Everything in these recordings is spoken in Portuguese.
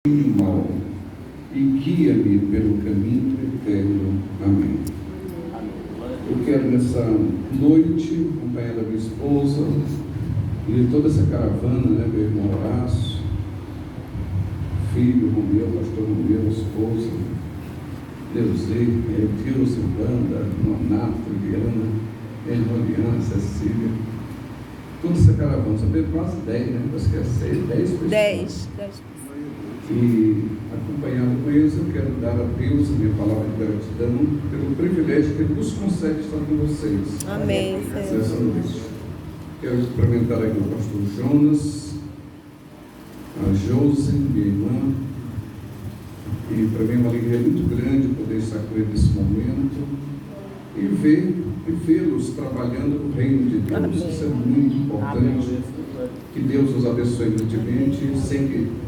mal e guia-me pelo caminho eterno. Amém. Eu quero nessa noite acompanhar a minha esposa e toda essa caravana, meu irmão Horácio, filho Romeu, pastor Romeu, esposa, Leuzê, tio Silvanda, Nonato, Liana, irmã Liana, Cecília, toda essa caravana, sabe, quase 10, né? Acho que é 6, 10 pessoas. 10. E acompanhado com eles, eu quero dar a Deus a minha palavra de gratidão pelo privilégio que Ele nos concede estar com vocês. Amém, Senhor. Nessa noite. Quero cumprimentar aqui o pastor Jonas, a Josi, minha irmã, e para mim é uma alegria muito grande poder estar com ele nesse momento e vê-los trabalhando no reino de Deus. Amém. Isso é muito importante. Amém. Que Deus os abençoe grandemente. Sei que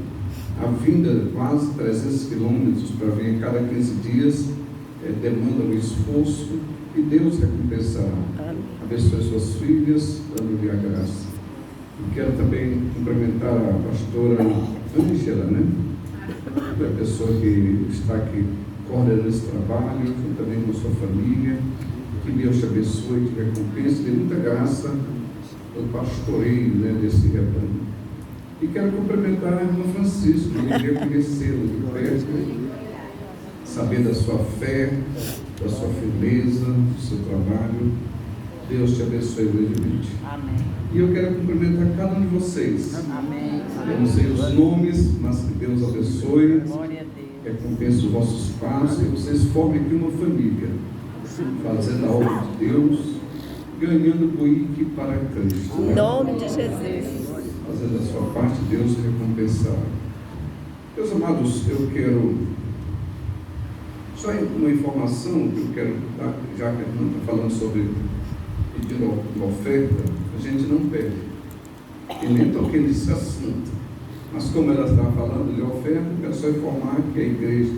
a vinda quase 300 quilômetros para vir a cada 15 dias demanda um esforço e Deus recompensará. Abençoe suas filhas, dando-lhe a graça. E quero também cumprimentar a pastora Ângela, né? A pessoa que está aqui coordenando esse trabalho, também com a sua família. Que Deus te abençoe, te recompense, dê muita graça no pastoreio, né, desse rebanho. E quero cumprimentar a irmã Francisco, eu queria conhecê-lo de perto, saber da sua fé, da sua firmeza, do seu trabalho. Deus te abençoe grandemente. Amém. E eu quero cumprimentar cada um de vocês. Amém. Eu não sei os nomes, mas que Deus abençoe. Glória a Deus. Recompense os vossos passos e vocês formem aqui uma família, fazendo a obra de Deus, ganhando buíque para Cristo. Em nome de Jesus. Fazendo a sua parte, Deus recompensará. Meus amados, eu quero só uma informação que eu quero dar, já que a irmã está falando sobre pedindo uma oferta, a gente não pede. E nem toquei nesse assunto. Mas como ela estava falando de oferta, eu quero só informar que a igreja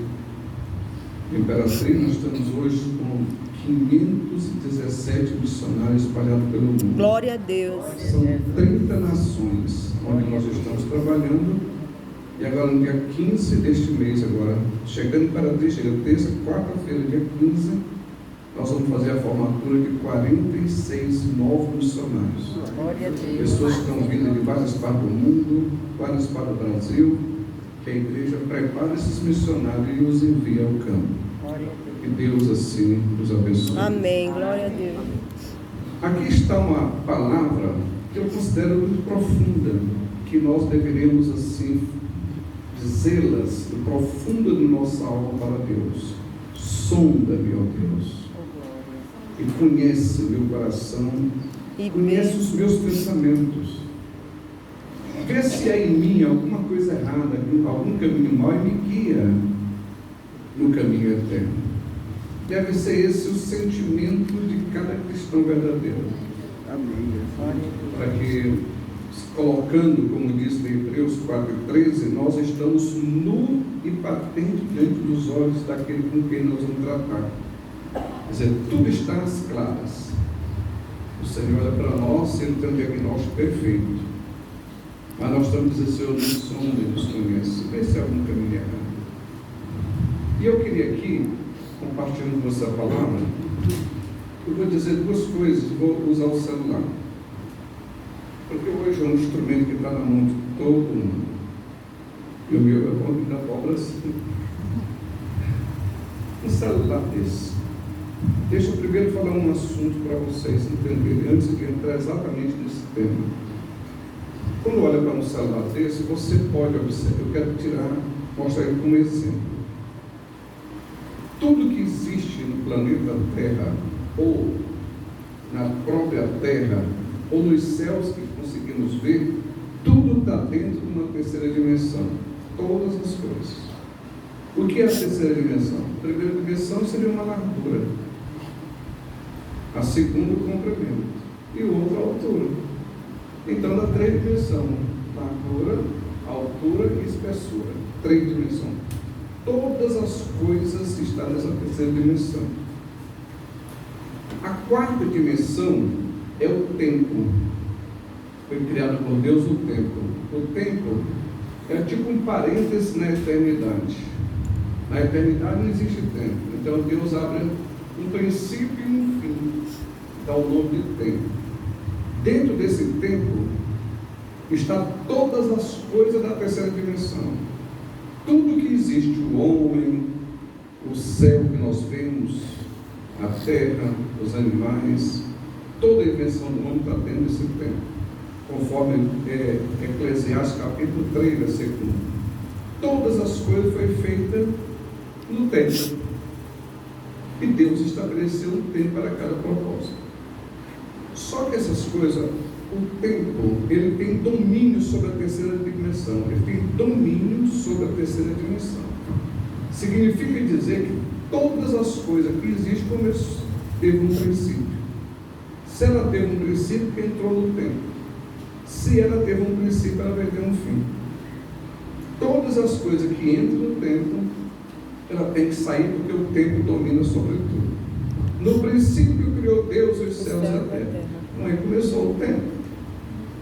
Imperatriz, nós estamos hoje com 517 missionários espalhados pelo mundo. Glória a Deus. São 30 nações onde nós estamos trabalhando. E agora no dia 15 deste mês, agora, chegando para terça, quarta-feira, dia 15, nós vamos fazer a formatura de 46 novos missionários. Glória a Deus. Pessoas que estão vindo de várias partes do mundo, várias partes do Brasil, que a igreja prepara esses missionários e os envia ao campo. Que Deus assim nos abençoe. Amém. Glória a Deus. Aqui está uma palavra que eu considero muito profunda, que nós deveríamos assim dizê-las do profundo de nossa alma para Deus. Sonda-me, ó Deus, e conhece o meu coração, e conhece os meus pensamentos. Vê se há em mim alguma coisa errada, algum caminho mau, e me guia no caminho eterno. Deve ser esse o sentimento de cada cristão verdadeiro. Amém. Para que, colocando, como diz em Hebreus 4,13, nós estamos nu e patente diante dos olhos daquele com quem nós vamos tratar. Quer dizer, tudo está às claras. O Senhor olha para nós, Ele tem um diagnóstico perfeito. Mas nós estamos dizendo, Senhor, nos sonda e nos conhece. Vê se há algum caminho errado. E eu queria aqui, compartilhando com você a palavra, eu vou dizer duas coisas, vou usar o celular. Porque hoje é um instrumento que está na mão de todo mundo. E o meu é bom que dá obra assim. Um celular desse. Deixa eu primeiro falar um assunto para vocês entenderem, antes de entrar exatamente nesse tema. Quando olha para um celular desse, você pode observar, eu quero mostrar ele como exemplo. Tudo que existe no planeta Terra, ou na própria Terra, ou nos céus que conseguimos ver, tudo está dentro de uma terceira dimensão. Todas as coisas. O que é a terceira dimensão? A primeira dimensão seria uma largura. A segunda, o comprimento. E o outro, a altura. Então, na três dimensões, largura, altura e espessura. Três dimensões. Todas as coisas estão nessa terceira dimensão. A quarta dimensão é o tempo. Foi criado por Deus o tempo. O tempo é tipo um parêntese na eternidade. Na eternidade não existe tempo. Então Deus abre um princípio e um fim, dá o nome de tempo. Dentro desse tempo está todas as coisas da terceira dimensão. Tudo que existe, o homem, o céu que nós vemos, a terra, os animais, toda a invenção do homem está dentro desse tempo, conforme Eclesiastes capítulo 3, versículo 1. Todas as coisas foram feitas no tempo, e Deus estabeleceu um tempo para cada propósito. Só que essas coisas, o tempo, ele tem domínio sobre a terceira dimensão, ele tem domínio sobre a terceira dimensão. Significa dizer que todas as coisas que existem teve um princípio. Se ela teve um princípio, entrou no tempo. Se ela teve um princípio, ela vai ter um fim. Todas as coisas que entram no tempo, ela tem que sair, porque o tempo domina sobre tudo. No princípio criou Deus os céus e a terra. Então aí começou o tempo.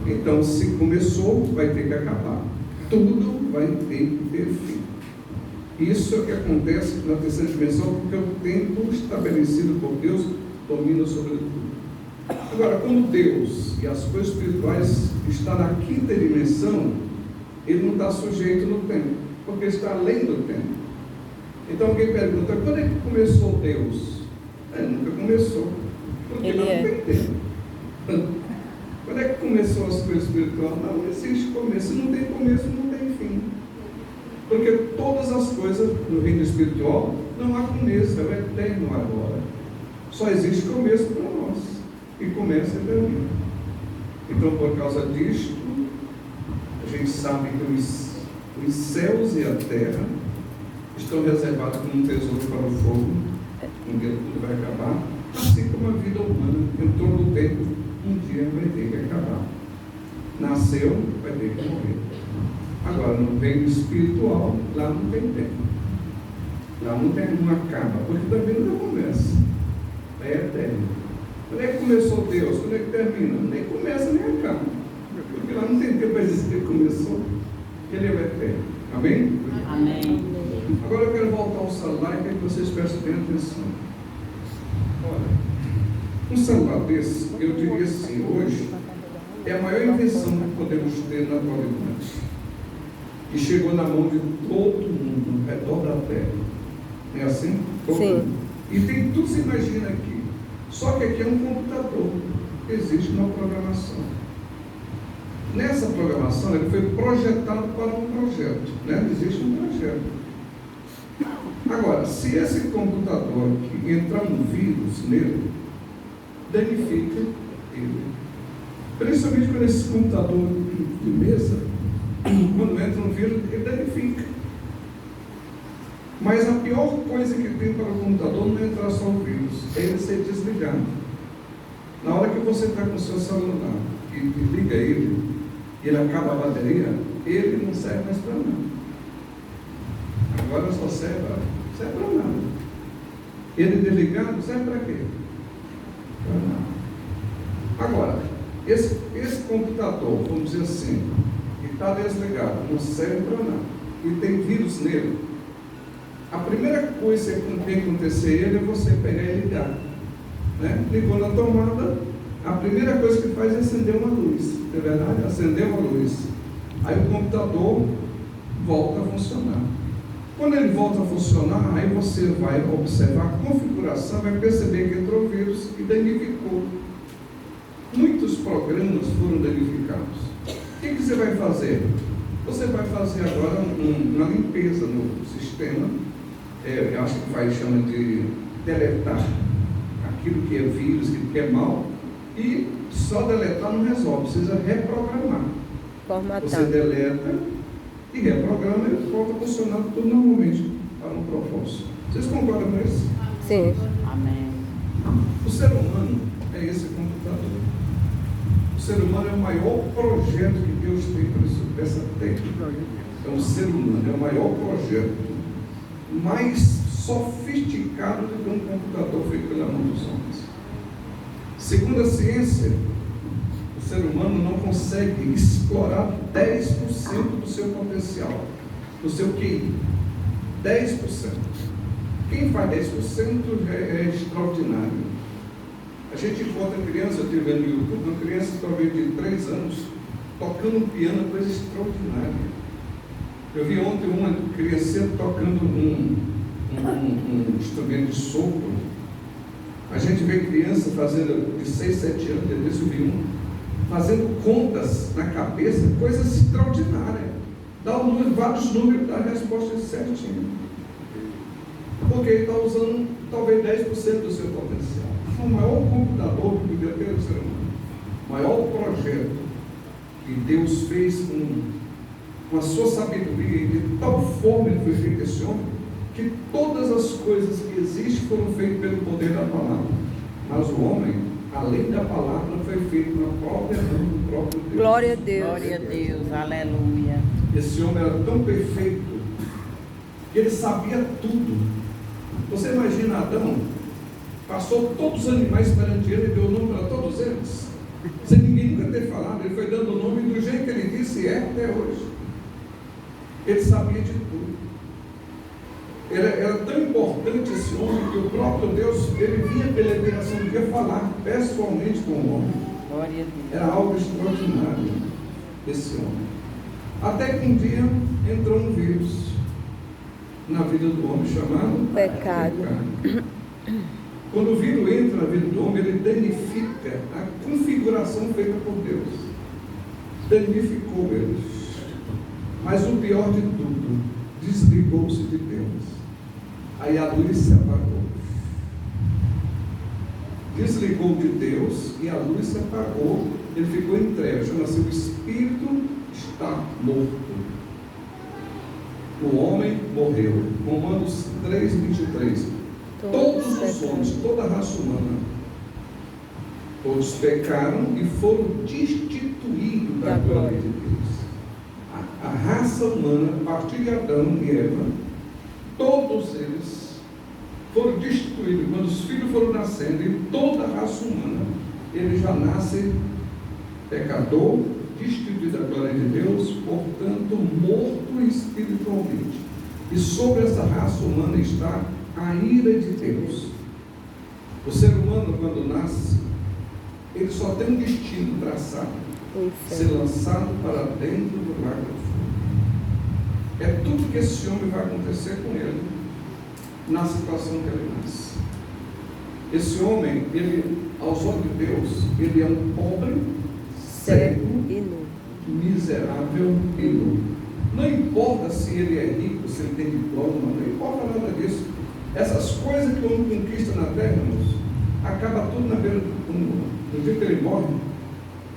Então, se começou, vai ter que acabar. Tudo vai ter que ter fim. Isso é o que acontece na terceira dimensão, porque o tempo estabelecido por Deus domina sobre tudo. Agora, quando Deus e as coisas espirituais estão na quinta dimensão, ele não está sujeito no tempo, porque está além do tempo. Então alguém pergunta, quando é que começou Deus? Ele nunca começou, porque ele não tem tempo. Quando é que começou as coisas espirituais? Não existe começo. Se não tem começo, não tem fim. Porque todas as coisas no reino espiritual não há começo, é o eterno agora. Só existe começo para nós. E começa e termina. Então, por causa disto, a gente sabe que os céus e a terra estão reservados como um tesouro para o fogo. Um dia tudo vai acabar. Assim como a vida humana entrou no tempo, um dia vai ter que acabar. Nasceu, vai ter que morrer. Agora, no reino espiritual, lá não tem tempo. Lá não acaba, porque também não começa. É eterno. Quando é que começou Deus? Quando é que termina? Nem começa, nem acaba. Porque lá não tem tempo para dizer que começou. Ele é o eterno. Amém? Amém. Agora eu quero voltar ao celular e quero que vocês prestem bem atenção. Olha, um celular desse, eu diria assim, hoje, é a maior invenção que podemos ter na atualidade. E chegou na mão de todo mundo, ao redor da terra. Não é assim? Todo Sim. mundo. E tem tudo, você imagina aqui. Só que aqui é um computador. Existe uma programação. Nessa programação, ele foi projetado para um projeto. Né? Existe um projeto. Agora, se esse computador aqui entrar um vírus nele, danifica ele. Principalmente quando esse computador de mesa, quando entra um vírus, ele danifica. Mas a pior coisa que tem para o computador não é entrar só o vírus, é ele ser desligado. Na hora que você está com o seu celular e liga ele, e ele acaba a bateria, ele não serve mais para nada. Agora só serve para nada. Ele desligado serve para quê? Para nada. Agora, esse computador, vamos dizer assim, que está desligado, não serve para nada, e tem vírus nele, a primeira coisa que tem que acontecer ele é você pegar e ligar. Né? Ligou na tomada, a primeira coisa que faz é acender uma luz. É verdade? Acendeu uma luz. Aí o computador volta a funcionar. Quando ele volta a funcionar, aí você vai observar a configuração, vai perceber que entrou vírus e danificou. Muitos programas foram danificados. O que você vai fazer? Você vai fazer agora uma limpeza no sistema. Eu acho que chama de deletar aquilo que é vírus, aquilo que é mal, e só deletar não resolve, precisa reprogramar. Formatar. Você deleta e reprograma e volta a funcionar tudo normalmente para um propósito. Vocês concordam com isso? Sim. Amém. O ser humano é esse computador. O ser humano é o maior projeto que Deus tem para essa terra. É o ser humano, é o maior projeto, mais sofisticado do que um computador feito pela mão dos homens. Segundo a ciência, o ser humano não consegue explorar 10% do seu potencial, do seu QI. 10%. Quem faz 10% é extraordinário. A gente encontra criança, eu estive vendo no YouTube, uma criança talvez de 3 anos, tocando um piano, coisa extraordinária. Eu vi ontem uma criança tocando um instrumento de sopro. A gente vê criança fazendo de 6, 7 anos, depois eu vi fazendo contas na cabeça, coisas extraordinárias. Dá vários números, dá a resposta certinha. Porque ele está usando talvez 10% do seu potencial. O maior computador que podia ter no ser humano, o maior projeto que Deus fez com a sua sabedoria, e de tal forma ele foi feito esse homem, que todas as coisas que existem foram feitas pelo poder da palavra. Mas o homem, além da palavra, foi feito na própria mão do próprio Deus. Glória a Deus. Glória a Deus, aleluia. Esse homem era tão perfeito que ele sabia tudo. Você imagina Adão, passou todos os animais perante ele e deu nome para todos eles, sem ninguém nunca ter falado. Ele foi dando o nome do jeito que ele disse, é até hoje. Ele sabia de tudo. Era tão importante esse homem que o próprio Deus, ele vinha pela revelação, ele ia falar pessoalmente com o homem. Glória a Deus. Era algo extraordinário esse homem. Até que um dia entrou um vírus na vida do homem chamado Pecado. Quando o vírus entra na vida do homem, ele danifica a configuração feita por Deus. Danificou eles. Mas o pior de tudo, desligou-se de Deus. Aí a luz se apagou. Desligou de Deus e a luz se apagou. Ele ficou em trevas. Chama-se o espírito está morto. O homem morreu. Romanos 3:23. Todos os homens, toda a raça humana, todos pecaram e foram destituídos da glória de Deus. A raça humana, a partir de Adão e Eva, todos eles foram destituídos. Quando os filhos foram nascendo, e toda a raça humana, ele já nasce pecador, destituído da glória de Deus, portanto, morto espiritualmente. E sobre essa raça humana está a ira de Deus. O ser humano, quando nasce, ele só tem um destino traçado: ser lançado para dentro do lago do fogo. É tudo que esse homem vai acontecer com ele na situação que ele nasce. Esse homem, ele, aos olhos de Deus, ele é um pobre, cego, miserável e nu. Não importa se ele é rico, se ele tem diploma, não importa nada disso. Essas coisas que o homem conquista na terra, irmãos, acaba tudo na beira do túmulo. No dia que ele morre,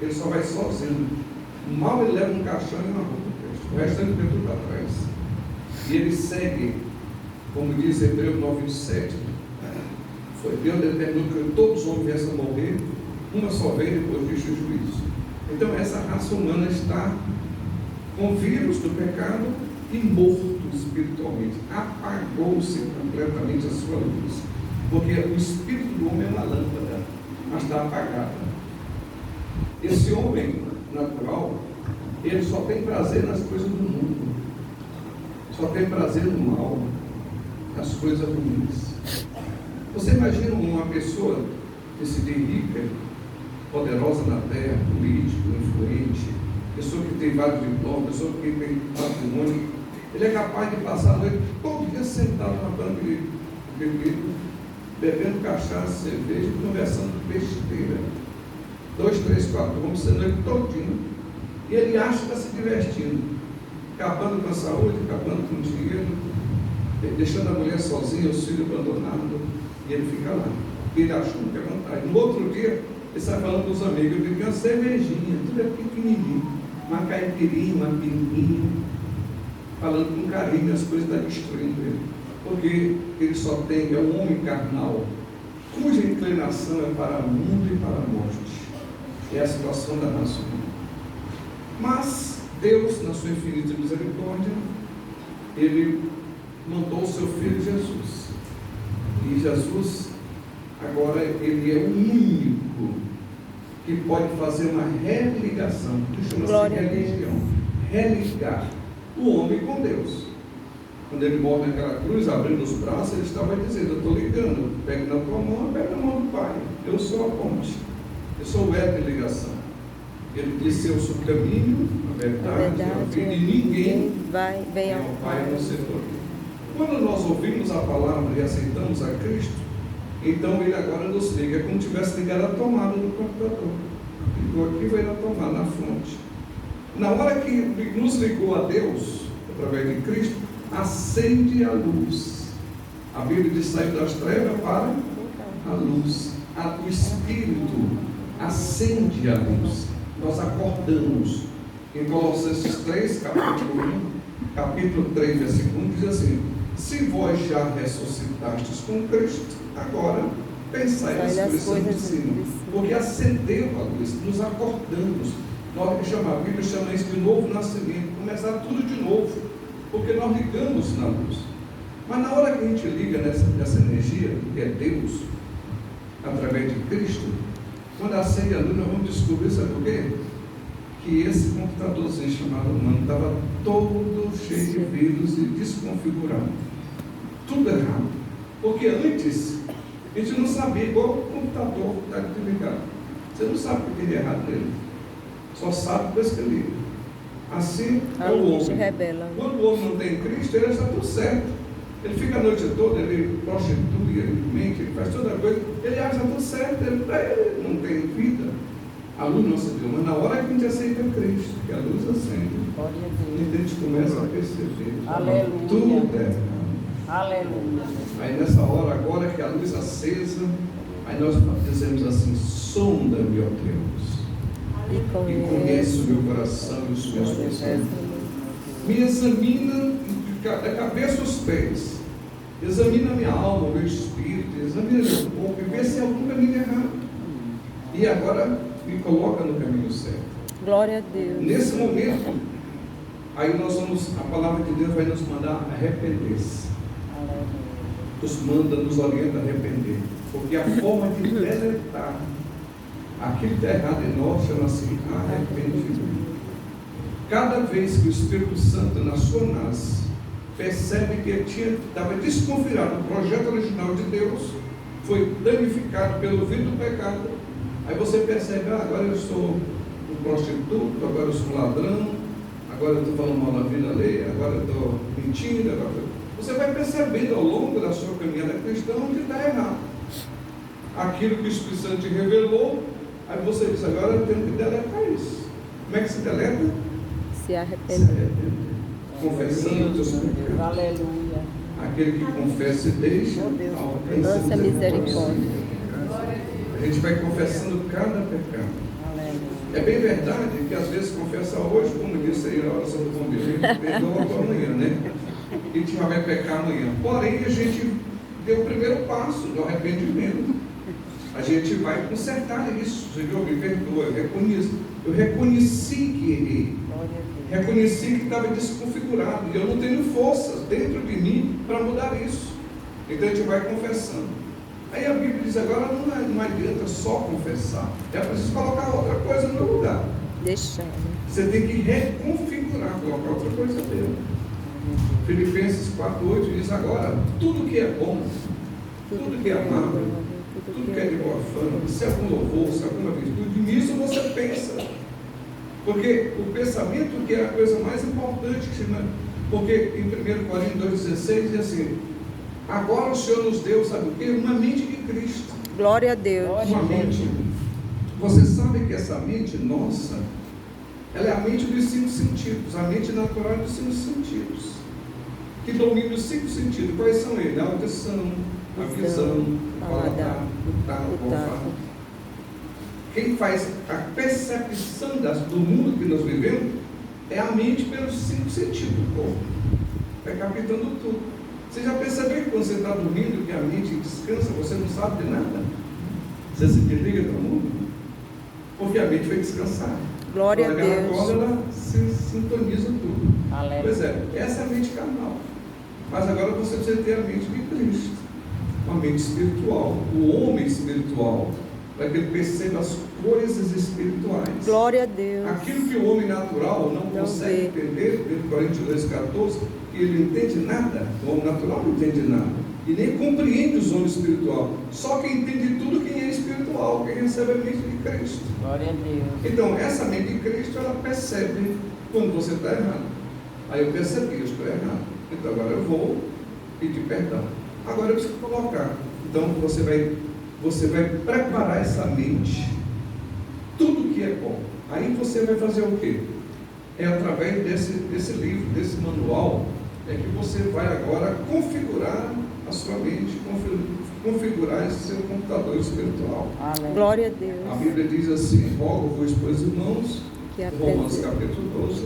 ele só vai sozinho. Mal ele leva um caixão e uma roupa. O restante vem tudo para trás. E ele segue, como diz Hebreus 9:7. Foi Deus determinou que todos os homens viessem a morrer, uma só vez, depois disso o juízo. Então essa raça humana está com o vírus do pecado e morto espiritualmente. Apagou-se completamente a sua luz. Porque o espírito do homem é uma lâmpada, mas está apagada. Esse homem natural, ele só tem prazer nas coisas do mundo. Só tem prazer no mal, nas coisas ruins. Você imagina uma pessoa que se diz rica, poderosa na terra, político, influente, pessoa que tem vários diplomas, pessoa que tem patrimônio, ele é capaz de passar a noite todo dia sentado na banca de bebida, bebendo cachaça, cerveja, conversando besteira. 2, 3, 4 homens, a noite todinha. E ele acha que está se divertindo, acabando com a saúde, acabando com o dinheiro, deixando a mulher sozinha, os filhos abandonados, e ele fica lá. E ele acha que não quer vontade. No outro dia, ele sai falando com os amigos, eu bebi uma cervejinha, tudo é pequenininho, uma caipirinha, uma pininha, falando com carinho, as coisas estão destruindo ele. Porque ele só tem, é um homem carnal, cuja inclinação é para o mundo e para a morte. É a situação da raça humana. Mas Deus, na sua infinita misericórdia, ele mandou o seu filho Jesus. E Jesus, agora, ele é o único que pode fazer uma religação, que chama-se Glória a Deus. religião. Religar o homem com Deus. Quando ele morre naquela cruz, abrindo os braços, ele estava dizendo: eu estou ligando, pego na tua mão, pego na mão do Pai. Eu sou a ponte, eu sou o elo de ligação. Ele disse: eu sou o caminho, a verdade, a vida, e ninguém vem ao ao Pai Pai. no setor. Quando nós ouvimos a palavra e aceitamos a Cristo, então Ele agora nos liga, é como se tivesse ligado a tomada do computador. Ligou aqui, vai na tomada, na fonte. Na hora que nos ligou a Deus, através de Cristo, acende a luz. A Bíblia diz: saiu das trevas para a luz. O Espírito acende a luz. Nós acordamos. Em Colossenses 3, capítulo 3, versículo 1, diz assim: se vós já ressuscitastes com Cristo, agora pensai nas coisas de cima. Porque acendeu a luz, nos acordamos. A Bíblia chama isso de novo nascimento, começar tudo de novo, porque nós ligamos na luz. Mas na hora que a gente liga nessa energia, que é Deus, através de Cristo, quando acende a luz, nós vamos descobrir, sabe por quê? Que esse computadorzinho chamado humano estava todo cheio de vírus e desconfigurado. Tudo errado. Porque antes, a gente não sabia qual o computador está ligado. Você não sabe o que tem errado nele. Só sabe depois que liga. Assim é o homem. Quando o homem não tem Cristo, ele está tudo certo. Ele fica a noite toda, ele prostitui, ele mente, ele faz toda coisa. Ele acha tudo certo, ele não tem vida. A luz não acendeu, mas na hora que a gente aceita Cristo, que a luz acende, a gente começa a perceber. Aleluia. Tudo é errado. Aleluia. Aí nessa hora, agora que a luz acesa, aí nós dizemos assim: sonda-me, ó Deus, e conhece o meu coração e os meus pensamentos. Me examina da cabeça aos pés, examina a minha alma, o meu espírito, examina meu corpo e vê se há algum caminho errado. E agora me coloca no caminho certo. Glória a Deus. Nesse momento, aí a palavra de Deus vai nos mandar arrepender-se. Nos orienta a arrepender. Porque a forma de deletar aquilo que está errado em nós chama-se arrependimento. Cada vez que o Espírito Santo na sua nasce, percebe que ele estava desconfiado do projeto original de Deus, foi danificado pelo vício do pecado. Aí você percebe: agora eu sou um prostituto, agora eu sou um ladrão, agora eu estou falando mal da vida alheia, agora eu estou mentindo. Você vai percebendo ao longo da sua caminhada cristã onde está errado. Aquilo que o Espírito Santo te revelou, aí você diz: agora eu tenho que deletar isso. Como é que se deleta? Se arrepender. Confessando os teus pecados. Aleluia. Aquele que confessa e deixa, alcança Nossa misericórdia. A gente vai confessando cada pecado. É bem verdade que às vezes confessa hoje, como disse aí a oração do bombeiro, perdoa para amanhã, né? E a gente vai pecar amanhã. Porém, a gente deu o primeiro passo do arrependimento. A gente vai consertar isso. Você viu? Me perdoa, eu reconheci que errei. Reconheci que estava desconfigurado e eu não tenho forças dentro de mim para mudar isso. Então a gente vai confessando. Aí a Bíblia diz: agora não adianta só confessar, é preciso colocar outra coisa no lugar. Deixar. Você tem que reconfigurar, colocar outra coisa dentro. Filipenses 4:8 diz: agora, tudo que é bom, tudo que é amável, tudo que é de boa fama, se é algum louvor, se é alguma virtude, nisso você pensa. Porque o pensamento que é a coisa mais importante, porque em 1 Coríntios 2,16 diz assim: agora o Senhor nos deu, sabe o quê? Uma mente de Cristo. Glória a Deus. Uma mente. Você sabe que essa mente nossa, ela é a mente dos 5 sentidos, a mente natural dos 5 sentidos, que domina os 5 sentidos. Quais são eles? A audição, a visão, o paladar, o tato, o olfato. Quem faz a percepção do mundo que nós vivemos é a mente pelos 5 sentidos do corpo. Vai captando tudo. Você já percebeu que quando você está dormindo, que a mente descansa, você não sabe de nada? Você se desliga do mundo? Porque a mente foi descansar. Glória a Deus. Ela acorda, ela se sintoniza tudo. Aleluia. Pois é, essa é a mente carnal. Mas agora você precisa ter a mente de Cristo. Uma mente espiritual. O homem espiritual para que ele perceba as coisas espirituais. Glória a Deus. Aquilo que o homem natural não consegue entender, em Coríntios 2,14, que ele não entende nada, o homem natural não entende nada, e nem compreende os homens espirituais. Só quem entende tudo quem é espiritual, quem recebe a mente de Cristo. Glória a Deus. Então, essa mente de Cristo, ela percebe quando você está errado. Aí eu percebi, eu estou errado. Então agora eu vou pedir perdão. Agora eu preciso colocar. Então você vai preparar essa mente, tudo que é bom. Aí você vai fazer o quê? É através desse livro, desse manual, é que você vai agora configurar a sua mente, configurar esse seu computador espiritual. Aleluia. Glória a Deus. A Bíblia diz assim: rogo-vos, pois, irmãos, Que Romanos capítulo 12,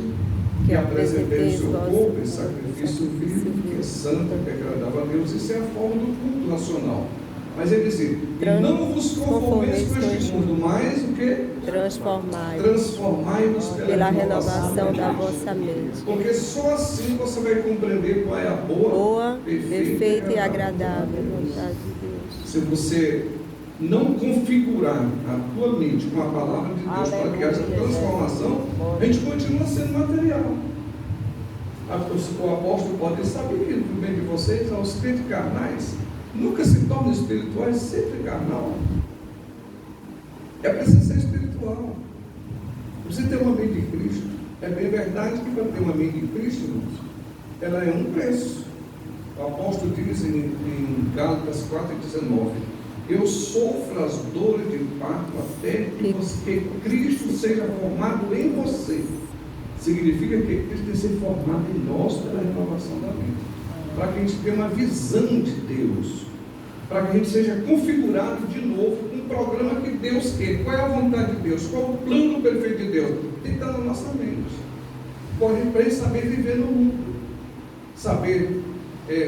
que apresenteis o seu corpo em sacrifício vivo, que é santo, que é agradável a Deus. Isso é a forma do culto nacional. Mas ele diz: e não vos conformeis com este mundo, mas o que? Transformai-vos pela renovação da vossa mente. Porque só assim você vai compreender qual é a boa, perfeita e agradável vontade de Deus. Se você não configurar a tua mente com a palavra de Deus para que haja transformação, a gente continua sendo material. O apóstolo pode saber que no meio de vocês, aos crentes carnais, nunca se tornam espirituais, sempre carnal. É preciso ser espiritual. Você ter uma mente de Cristo. É bem verdade que para ter uma mente de Cristo, irmãos, ela é um preço. O apóstolo diz em Gálatas 4,19: eu sofro as dores de parto até que Cristo seja formado em você. Significa que Cristo tem que ser formado em nós pela renovação da mente, para que a gente tenha uma visão de Deus, para que a gente seja configurado de novo com um programa que Deus quer. Qual é a vontade de Deus? Qual é o plano perfeito de Deus? Tem que estar na nossa mente. Para a gente saber viver no mundo, saber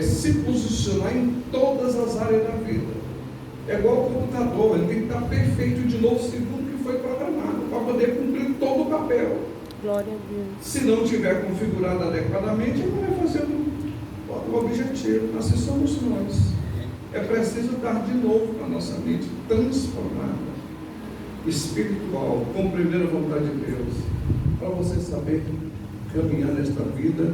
se posicionar em todas as áreas da vida. É igual o computador, ele tem que estar perfeito de novo segundo o que foi programado, para poder cumprir todo o papel. Glória a Deus. Se não tiver configurado adequadamente, ele não vai fazer o objetivo. Assim somos nós. É preciso estar de novo com a nossa mente transformada, espiritual, compreender a vontade de Deus, para você saber caminhar nesta vida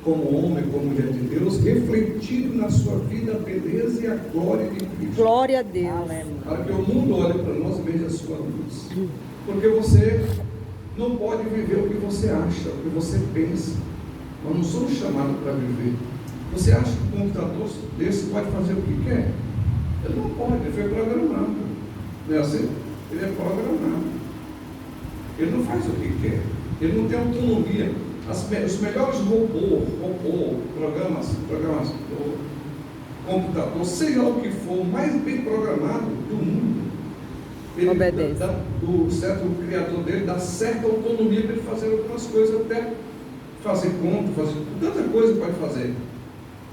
como homem, como mulher de Deus, refletindo na sua vida a beleza e a glória de Cristo. Glória a Deus. Para que o mundo olhe para nós e veja a sua luz. Porque você não pode viver o que você acha, o que você pensa. Nós não somos chamados para viver. Você acha que um computador desse pode fazer o que quer? Ele não pode, ele foi programado. Não é assim? Ele é programado. Ele não faz o que quer. Ele não tem autonomia. Os melhores programas, computador, seja o que for, o mais bem programado do mundo, ele obedece. O criador dele dá certa autonomia para ele fazer algumas coisas, até fazer conta, fazer tanta coisa pode fazer,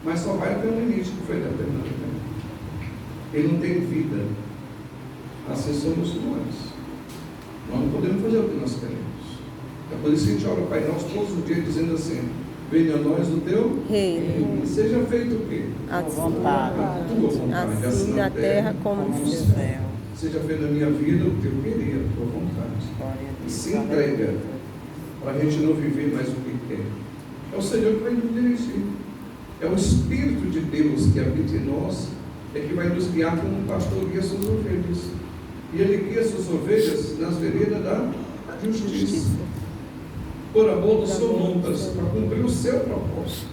mas só vai até um limite que foi determinado. Ele não tem vida. Assim somos nós. Nós não podemos fazer o que nós queremos. É por isso que a gente ora, Pai Nosso, todos os dias, dizendo assim: venha a nós o teu reino. Seja feito o quê? A tua vontade. A tua vontade. Assim na terra como no céu. Seja feito na minha vida o teu querer, a tua vontade. E se entrega, para a gente não viver mais o que quer. É o Senhor que vai nos dirigir. É o Espírito de Deus que habita em nós, é que vai nos guiar como um pastor guia suas ovelhas. E ele guia suas ovelhas nas veredas da justiça, por amor do seu nome, para cumprir o seu propósito.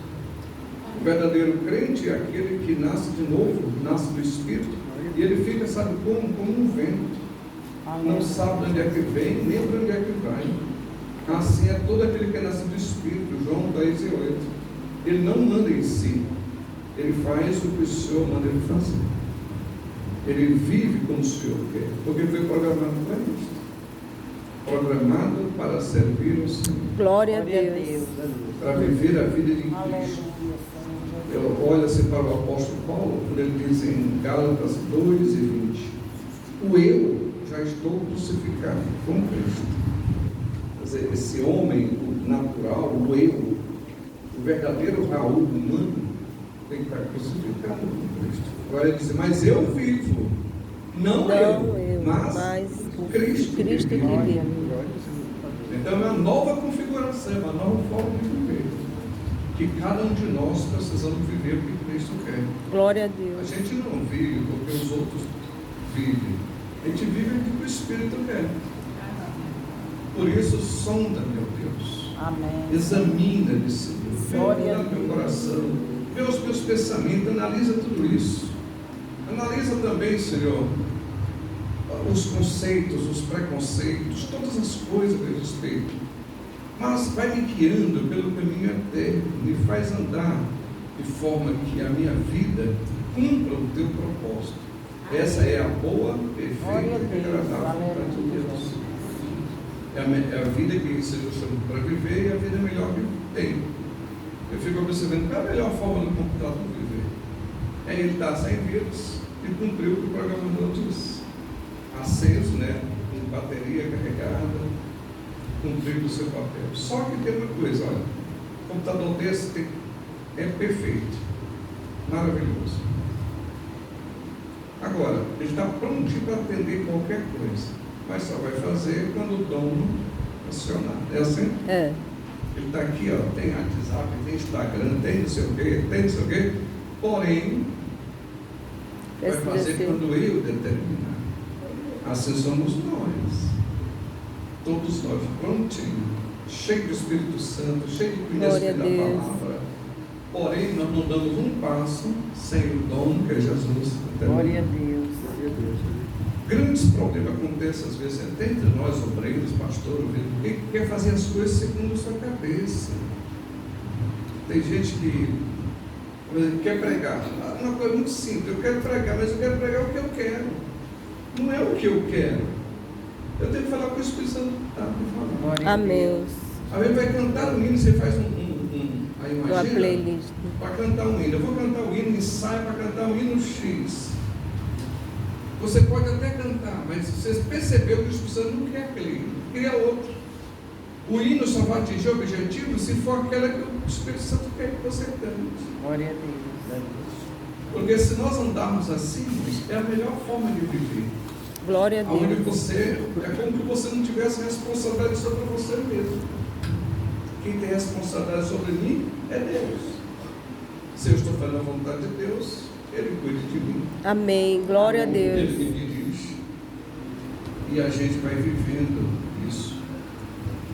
O verdadeiro crente é aquele que nasce de novo, nasce do Espírito, e ele fica, sabe como um vento. Não sabe de onde é que vem, nem para onde é que vai. Assim é todo aquele que é nascido do Espírito. João 10:8. Ele não manda em si, ele faz o que o Senhor manda ele fazer. Ele vive como o Senhor quer, porque foi programado para isso. Programado para servir o Senhor. Glória a Deus. Para viver a vida de Cristo. Olha-se para o apóstolo Paulo, quando ele diz em Gálatas 2:20: o eu já estou crucificado com Cristo. Quer dizer, esse homem natural, o eu, o verdadeiro Raul humano, tem que estar crucificado com Cristo. Agora ele diz: mas eu vivo, Não eu, mas Cristo Cristo que que vive. vive. Então é uma nova configuração, é uma nova forma de viver. Que cada um de nós precisamos viver o que Cristo quer. Glória a A Deus. gente não vive porque os outros vivem. A gente vive o que o Espírito quer. Por isso, sonda, meu Deus. Amém. Examina-me, Senhor. Vê Glória a o meu Deus. coração. Vê os meus pensamentos. Analisa tudo isso. Analisa também, Senhor, os conceitos, os preconceitos, todas as coisas a meu respeito. Mas vai me guiando pelo caminho eterno. Me faz andar de forma que a minha vida cumpra o teu propósito. Essa é a boa, Glória a perfeita e Deus. agradável vontade de Deus. É a vida que o Senhor chama para viver e a vida melhor que tem. Eu fico observando qual é a melhor forma do computador viver. É ele estar sem vírus e cumprir o que o programador diz. Aceso, né? Com bateria carregada, cumprir o seu papel. Só que tem uma coisa, olha, o computador desse é perfeito, maravilhoso. Agora, ele está prontinho para atender qualquer coisa, mas só vai fazer quando o dono acionar. É assim? É. Ele está aqui, ó, tem WhatsApp, tem Instagram, tem não sei o quê, tem não sei o quê, porém, vai Precisa fazer ser. quando eu determinar. Assim somos nós. Todos nós, prontinho, cheio do Espírito Santo, cheio de Glória a conhecimento da Deus. palavra. Porém, nós não damos um passo sem o dom que é Jesus. Glória a Deus. Grandes problemas acontecem às vezes até entre nós, obreiros, pastores, que quer fazer as coisas segundo a sua cabeça. Tem gente que quer pregar. Uma coisa muito simples, eu quero pregar, mas eu quero pregar o que eu quero. Não é o que eu quero. Eu tenho que falar com o Espírito Santo. Tá, Glória a Amém. Deus. Aí ele vai cantar um hino, você faz aí Uma imagina, playlist. para cantar um hino. Eu vou cantar um hino, ensaio para cantar um hino X. Você pode até cantar, mas você percebeu que o Espírito Santo não quer aquele hino, queria outro. O hino só vai atingir o objetivo se for aquela que o Espírito Santo quer que você cante. Glória a Deus. Porque se nós andarmos assim, é a melhor forma de viver. Glória a Onde Deus. você, é como se você não tivesse responsabilidade sobre você mesmo. Quem tem responsabilidade sobre mim é Deus. Se eu estou fazendo a vontade de Deus, Ele cuida de mim. Amém. Glória a Deus. Ele me dirige. E a gente vai vivendo isso.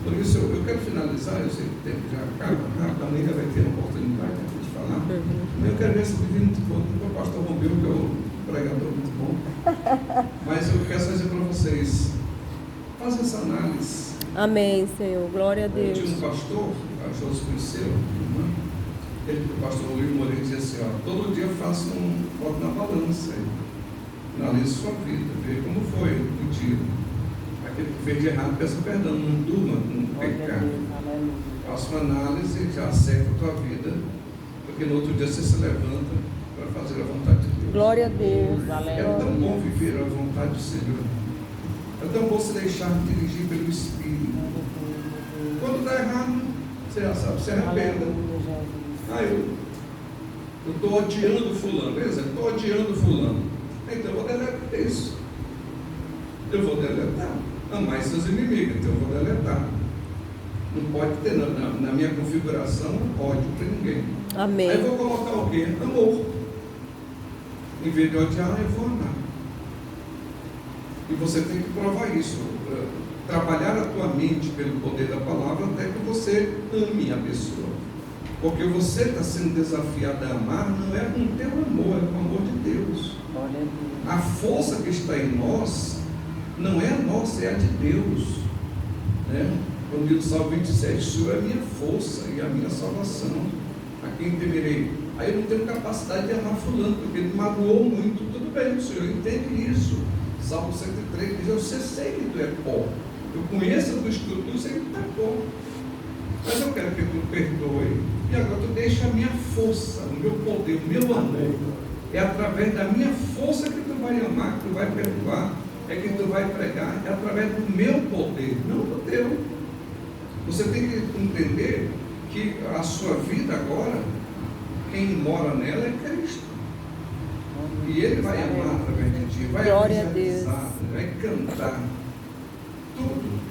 Por isso eu quero finalizar, eu sei que o tempo já acaba, também já vai ter uma oportunidade de falar. Mas eu quero ver se o divino o pastor Romeu, que é um pregador muito bom. Mas eu quero dizer para vocês, faça essa análise. Amém, Senhor. Glória a Eu Deus. tinha um pastor, a Jô se conheceu, o pastor Luiz Moreira dizia assim, ó, todo dia faça bote na balança, analise sua vida, vê como foi o dia. Aquele que fez de errado, peça perdão, não durma com Glória a pecado. Deus. Aleluia. Faça uma análise, já acerta a tua vida, porque no outro dia você se levanta para fazer a vontade de Deus. Glória a Deus. É tão bom viver a vontade do Senhor. É tão bom se deixar dirigir pelo Espírito. Quando está errado, você já sabe, se arrependa. Eu estou odiando fulano, por exemplo, estou odiando fulano. Então eu vou deletar isso. Eu vou deletar. Amar seus inimigos, então eu vou deletar. Não pode ter na minha configuração ódio para ninguém. Amém. Aí eu vou colocar o quê? Amor. Em vez de odiar, eu vou amar. E você tem que provar isso. Trabalhar a tua mente pelo poder da palavra até que você ame a pessoa. Porque você está sendo desafiado a amar, não é com o teu amor, é com o amor de Deus. Glória a Deus. A força que está em nós não é a nossa, é a de Deus. Né? Quando diz o Salmo 27, o Senhor é a minha força e a minha salvação. A quem temerei? Aí eu não tenho capacidade de amar fulano, porque ele magoou muito. Tudo bem, o Senhor entende isso. Salmo 103 diz, eu sei que tu é pó. Eu conheço a tua estrutura, eu sei que tu é pó. Mas eu quero que tu perdoe. E agora tu deixa a minha força, o meu poder, o meu amor. É através da minha força que tu vai amar, que tu vai perdoar, é que tu vai pregar, é através do meu poder, não do teu. Você tem que entender que a sua vida agora, quem mora nela é Cristo. E Ele vai amar através de ti, vai Glória a evangelizar, vai cantar, tudo.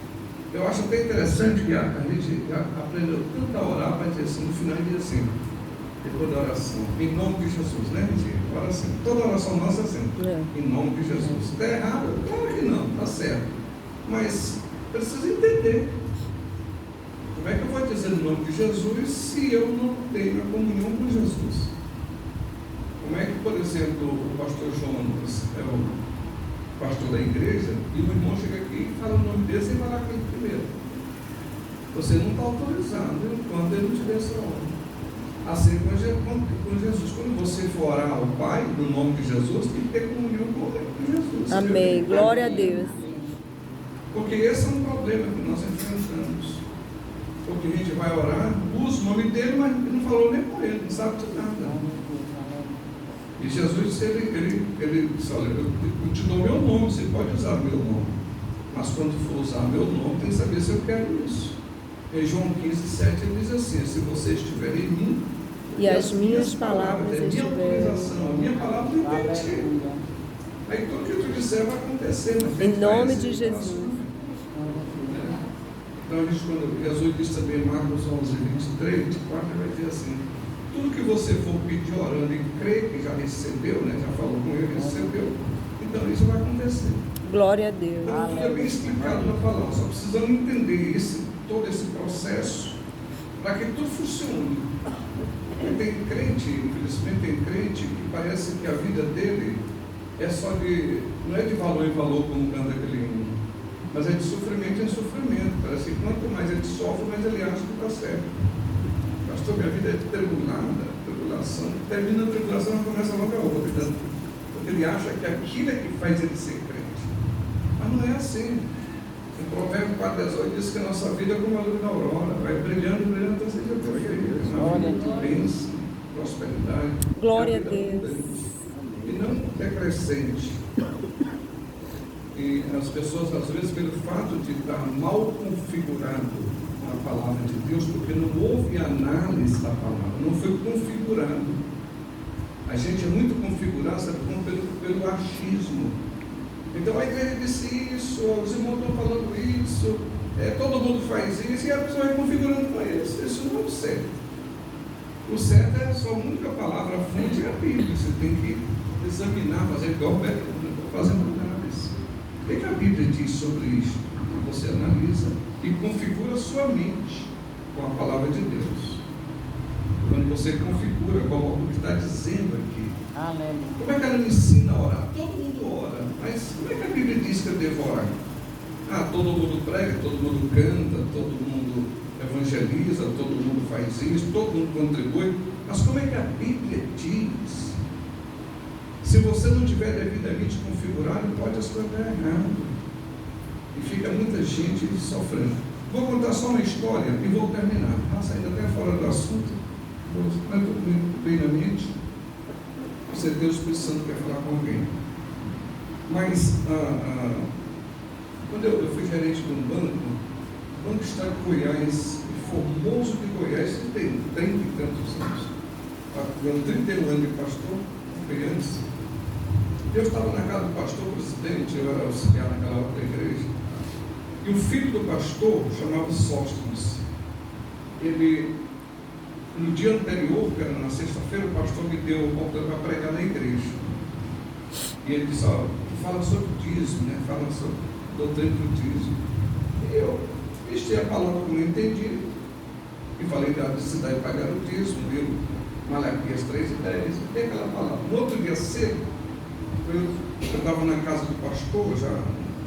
Eu acho até interessante que a gente aprendeu tanto a orar para dizer assim, no final diz assim, depois da oração, em nome de Jesus, né, gente? Oração, toda oração nossa é assim, em nome de Jesus. Está errado? Claro que não, está certo. Mas precisa entender. Como é que eu vou dizer no nome de Jesus se eu não tenho a comunhão com Jesus? Como é que, por exemplo, o pastor Jonas é o pastor da igreja e o irmão chega aqui e fala o nome dele sem falar com ele primeiro? Você não está autorizado enquanto ele não te der essa ordem. Assim com Jesus. Quando você for orar ao Pai, no nome de Jesus, tem que ter comunhão com Jesus. Amém. Glória a Deus. Porque esse é um problema que nós enfrentamos. Porque a gente vai orar, usa o nome dele, mas não falou nem com ele, não sabe de nada. E Jesus disse, ele disse, olha, eu te dou meu nome, você pode usar meu nome. Mas quando for usar meu nome, tem que saber se eu quero isso. Em João 15:7 ele diz assim, se você estiver em mim, e as minhas palavras estiverem. A minha palavra não tem ti. Aí tudo que tu disser vai acontecer. Em nome de Jesus. Então, quando Jesus disse também em Marcos 11:23, 24, ele vai dizer assim, tudo que você for pedir orando e crer que já recebeu, né, já falou com ele, recebeu, então isso vai acontecer. Glória a Deus. Então, tudo é bem explicado na palavra, só precisamos entender todo esse processo para que tudo funcione. Porque tem crente, infelizmente tem crente que parece que a vida dele é só não é de valor em valor como canta aquele hino, mas é de sofrimento em sofrimento. Parece que quanto mais ele sofre, mais ele acha que está certo. Pastor, minha vida é tribulada, tribulação. Termina a tribulação e começa logo a outra. Porque ele acha que aquilo é que faz ele ser crente. Mas não é assim. O Provérbio 4:18 diz que a nossa vida é como a luz da aurora, vai brilhando, brilhando, até seja perfeita. Uma vida de bênção, prosperidade. Glória a Deus. E não decrescente. E as pessoas, às vezes, pelo fato de estar mal configurado a palavra de Deus, porque não houve análise da palavra, não foi configurado. A gente é muito configurado, sabe, pelo achismo. Então a igreja disse isso, os irmãos estão falando isso, todo mundo faz isso, e a pessoa vai configurando com isso. Isso não é o certo. O certo é só a única palavra, a fonte é a Bíblia. Você tem que examinar, fazer igual o Beto, fazendo análise. O que a Bíblia diz sobre isso? Você analisa e configura a sua mente com a palavra de Deus. Quando você configura, coloca o que está dizendo aqui. Aleluia. Como é que ela me ensina a orar? Todo mundo ora, mas como é que a Bíblia diz que eu devo orar? Todo mundo prega, todo mundo canta, todo mundo evangeliza, todo mundo faz isso, todo mundo contribui, mas como é que a Bíblia diz? Se você não tiver devidamente configurado, pode as coisas dar errado. E fica muita gente sofrendo. Vou contar só uma história e vou terminar. Nossa, ainda até fora do assunto, não estou bem na mente. Você tem o Espírito Santo quer falar com alguém. Mas, quando eu fui gerente de um banco, o Banco Estado de Goiás, formoso de Goiás, tem 30 e tantos anos. Dando 31 anos de pastor, foi antes. Eu estava na casa do pastor presidente, eu era auxiliar naquela outra igreja, e o filho do pastor chamava Sóstenes. Ele, no dia anterior, que era na sexta-feira, o pastor me deu a oportunidade para pregar na igreja. E ele disse, fala sobre o dízimo, né? Fala sobre a doutrina do dízimo. E eu vesti a palavra como eu entendi, e falei da necessidade de pagar o dízimo, viu? Malaquias 3:10, tem aquela palavra. No outro dia cedo, eu estava na casa do pastor, já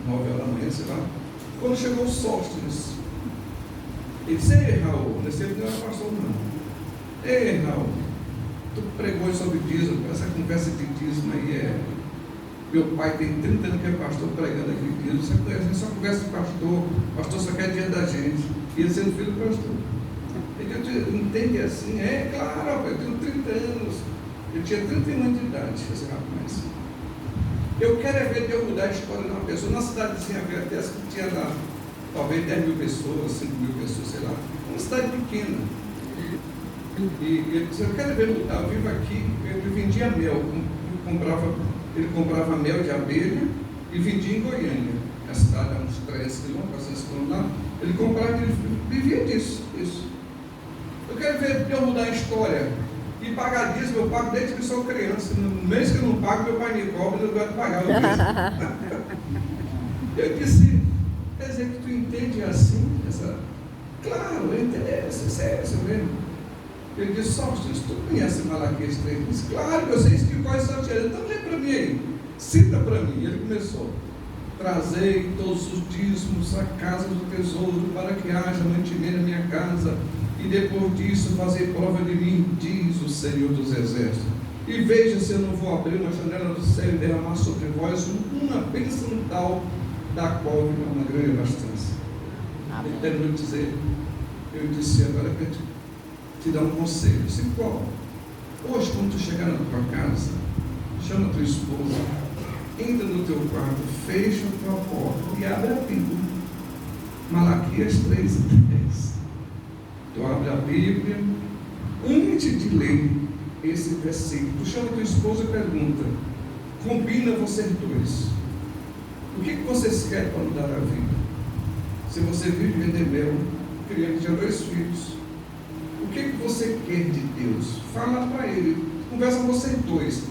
9 horas da manhã, sei lá, quando chegou o Sóstenes, ele disse, ei Raul, nesse tempo não era pastor não, ei Raul, tu pregou sobre dízimo, essa conversa de dízimo aí meu pai tem 30 anos que é pastor pregando aquele dízimo, você conhece, só conversa de pastor só quer dinheiro da gente, ia sendo filho do pastor. Ele entende assim, claro, eu tenho 30 anos, eu tinha 31 anos de idade, esse rapaz. Eu quero ver Deus mudar a história de uma pessoa. Na cidadezinha Verdes, que tinha lá, talvez 10 mil pessoas, 5 mil pessoas, sei lá, uma cidade pequena. E ele disse, eu quero ver mudar, eu vivo aqui, eu vendia mel, ele comprava mel de abelha e vendia em Goiânia, a cidade a uns 300 quilômetros, 400 quilômetros lá. Ele comprava e ele vivia disso. Eu quero ver eu mudar a história. E pagar dízimo eu pago desde que sou criança. No mês que eu não pago, meu pai me cobra e eu gosto de pagar o dízimo. Eu disse, quer dizer que tu entende assim? Claro, eu entendo, isso é mesmo. Ele disse, Sóstenes, tu conhece Malaquias 3? Eu disse, claro que eu sei que quase só tinha. Então lê para mim aí, cita para mim. Ele começou, trazei todos os dízimos à casa do tesouro, para que haja mantimento na minha casa, e depois disso fazer prova de mim, diz o Senhor dos Exércitos. E veja se eu não vou abrir uma janela do céu e derramar sobre vós uma bênção tal, da qual virá uma grande abastança. Ele terminou de dizer, eu disse, agora eu quero te dar um conselho. Eu disse, qual? Hoje, quando tu chegar na tua casa, chama a tua esposa, entra no teu quarto, fecha a tua porta e abre a Bíblia. Malaquias 3 e 10. Tu abre a Bíblia, antes de ler esse versículo, tu chama a tua esposa e pergunta, combina vocês dois, o que vocês querem para mudar a vida? Se você vive vender mel, criando já 2 filhos, o que você quer de Deus? Fala para ele, conversa com vocês dois,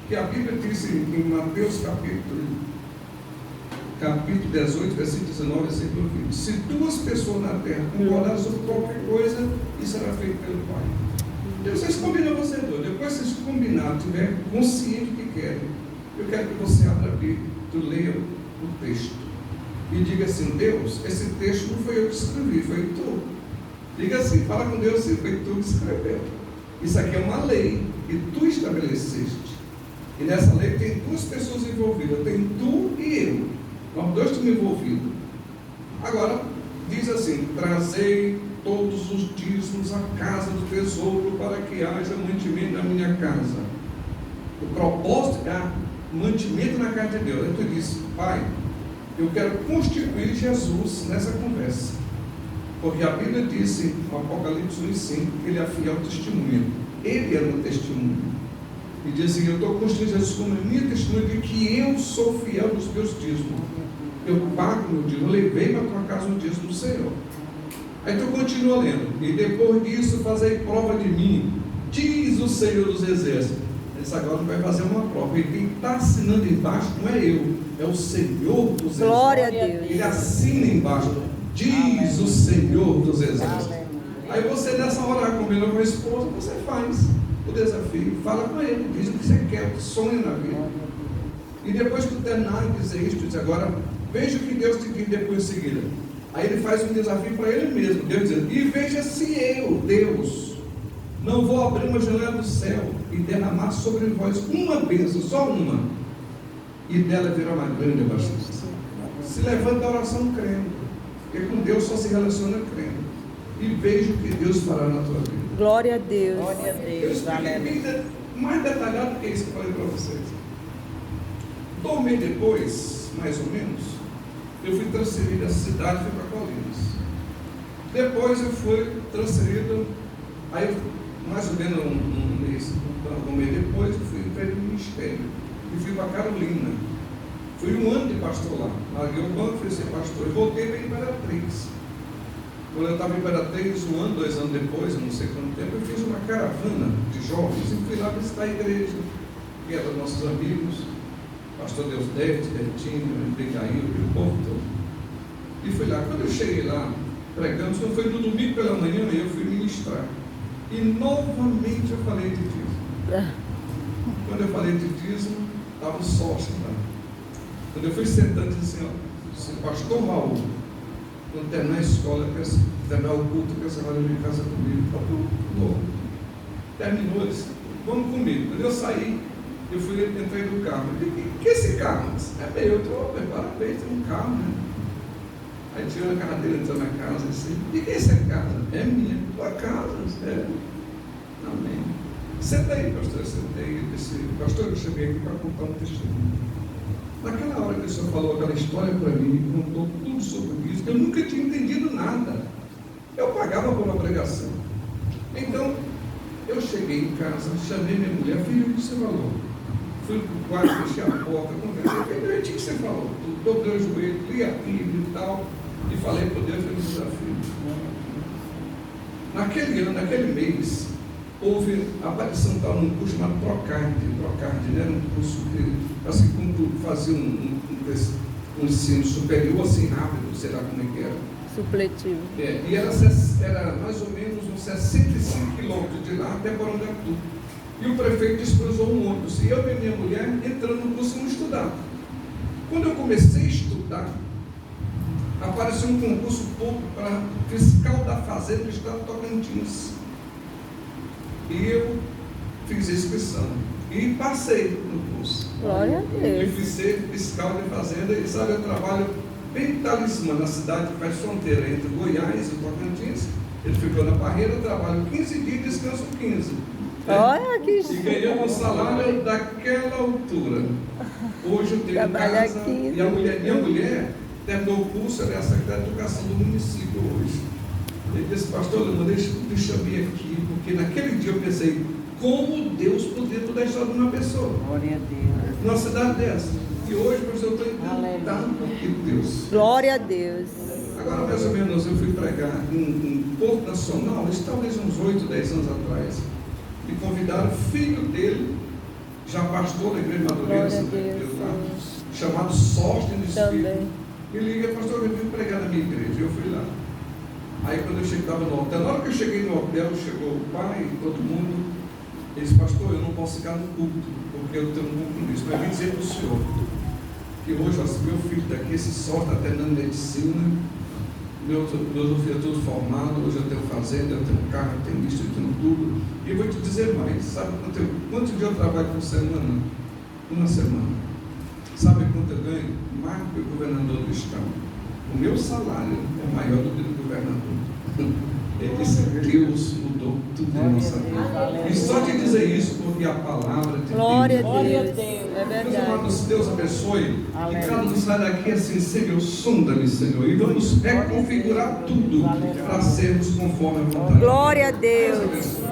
que a Bíblia diz em Mateus capítulo 18, versículo 19, versículo 20, se 2 pessoas na terra concordarem sobre qualquer coisa, isso será feito pelo Pai. Então vocês combinam vocês dois, depois vocês combinarem, estiver consciente do que querem, eu quero que você abra a Bíblia, tu leia o texto e diga assim, Deus, esse texto não foi eu que escrevi, foi tu. Diga assim, fala com Deus assim, foi tu que escreveu. Isso aqui é uma lei que tu estabeleceste, e nessa lei tem 2 pessoas envolvidas, tem tu e eu, nós 2 estamos envolvidos. Agora diz assim, trazei todos os dízimos à casa do tesouro, para que haja mantimento na minha casa. O propósito é mantimento na casa de Deus. Aí tu disse, Pai, eu quero constituir Jesus nessa conversa, porque a Bíblia disse no Apocalipse 1:5 que ele é fiel testemunha. Ele é o testemunho, e diz assim, eu estou constituindo Jesus como minha testemunha de que eu sou fiel nos meus dízimos, eu pago meu dízimo, eu levei para a tua casa o dízimo do Senhor. Aí tu continua lendo, e depois disso fazei prova de mim, diz o Senhor dos Exércitos. Esse agora vai fazer uma prova, e quem está assinando embaixo não é eu, é o Senhor dos Exércitos. Glória a Deus. Ele assina embaixo, diz o Senhor dos Exércitos. Aí você nessa hora combinou com a esposa, você faz o desafio, fala com ele, diz o que você quer, o que sonha na vida. E depois que tu terminar de dizer isso, tu diz agora, veja o que Deus te diz depois em seguida. Aí ele faz um desafio para ele mesmo, Deus dizendo, e veja se eu, Deus, não vou abrir uma janela do céu e derramar sobre vós uma bênção, só uma, e dela virá uma grande abastança. Se levanta da oração crendo, porque com Deus só se relaciona crendo, e veja o que Deus fará na tua vida. Glória a Deus. Glória a Eu Deus, expliquei bem mais detalhado do que isso que eu falei para vocês. 1 mês depois, mais ou menos, eu fui transferido da cidade e fui para Colinas. Depois eu fui transferido, aí mais ou menos um mês depois, eu fui entrei no ministério e fui para Carolina. Fui 1 ano de pastor lá. Larguei o banco, fui ser pastor e voltei para Imperatriz. Quando eu estava em Imperatriz, 1 ano, 2 anos depois, eu não sei quanto tempo, eu fiz uma caravana de jovens e fui lá visitar a igreja, que era dos nossos amigos, pastor Deusdete, Bertinho, Decaí, o povo todo. E fui lá. Quando eu cheguei lá, pregamos, quando foi no domingo pela manhã, eu fui ministrar. E novamente eu falei de dízimo. Quando eu falei de dízimo, estava o sócio lá. Quando eu fui sentando, disse assim, pastor Raul, quando terminar a escola, terminar o culto, que você vai vir em casa comigo, está tudo novo. Terminou, ele disse, vamos comigo. Quando eu saí, eu entrei no carro. Eu disse, que esse carro? É meu. Eu disse, parabéns, tem um carro, né? Aí tirou a carteira, entrou na casa e disse, e que é essa casa? É minha. Tua casa? É. Amém. Senta aí, pastor. Eu sentei e disse, pastor, eu cheguei aqui para contar um testemunho. Naquela hora que o senhor falou aquela história para mim, contou tudo sobre isso, eu nunca tinha entendido nada. Eu pagava por uma pregação. Então, eu cheguei em casa, chamei minha mulher, filha, o que você falou? fui para o quarto, fechei a porta, conversei, foi do jeitinho que você falou, dobrei o joelho, li a Bíblia e tal, e falei para Deus pelo desafio. Naquele ano, naquele mês, houve a aparição tal num curso chamado Procard, né? Era um curso que, assim, como fazia um ensino superior, assim, rápido, sei lá como é que era. Supletivo. E era mais ou menos uns 65 quilômetros de lá até Porangatu. E o prefeito disponibilizou um ônibus, e eu e minha mulher entrando no curso vamos estudar. Quando eu comecei a estudar, apareceu um concurso público para fiscal da fazenda do estado de Tocantins. E eu fiz a inscrição e passei no curso. Glória a Eu Deus. fui ser fiscal de fazenda e sabe, eu trabalho bem talismã na cidade que faz fronteira entre Goiás e Tocantins. Ele ficou na barreira, eu trabalho 15 dias e descanso 15. Olha que E ganhei um salário daquela altura. Hoje eu tenho Trabalha casa aqui. e minha mulher terminou o curso, ela é a secretária de educação do município hoje. Ele disse, pastor Lima, deixa eu vir aqui, porque naquele dia eu pensei, como Deus poderia mudar a história de uma pessoa, Glória a Deus. numa cidade dessa. E hoje, professor, eu estou encantado aqui com Deus. Glória a Deus. Agora, mais ou menos, eu fui pregar em Porto Nacional, isso talvez uns 8, 10 anos atrás. Me convidaram, filho dele, já pastor da Igreja Madureira, Glória a Deus. chamado Sóstenes Também. Filho. Ele liga, pastor, eu vim pregar na minha igreja. Eu fui lá. Aí quando eu chegava no hotel, na hora que eu cheguei no hotel, chegou o pai, todo mundo. Ele disse, pastor, eu não posso ficar no culto, porque eu tenho um compromisso. Mas eu vim dizer para o senhor que hoje, ó, meu filho daqui, esse só está terminando medicina, meus filhos é tudo formado, hoje eu tenho fazenda, eu tenho carro, eu tenho isso, eu tenho tudo. E eu vou te dizer mais, sabe quanto dia eu trabalho por semana? Uma semana. Sabe quanto eu ganho? Mais do que o governador do estado. O meu salário é maior do que o do governador. Ele disse, Deus mudou tudo na nossa vida. E só te dizer isso porque a palavra de Glória a Deus. Deus. É Meus verdade. amados, Deus abençoe. Aleluia. E cada um sai daqui assim, Senhor, sonda-me, Senhor. E vamos reconfigurar tudo para sermos conforme a vontade. Glória a Deus Deus. abençoe.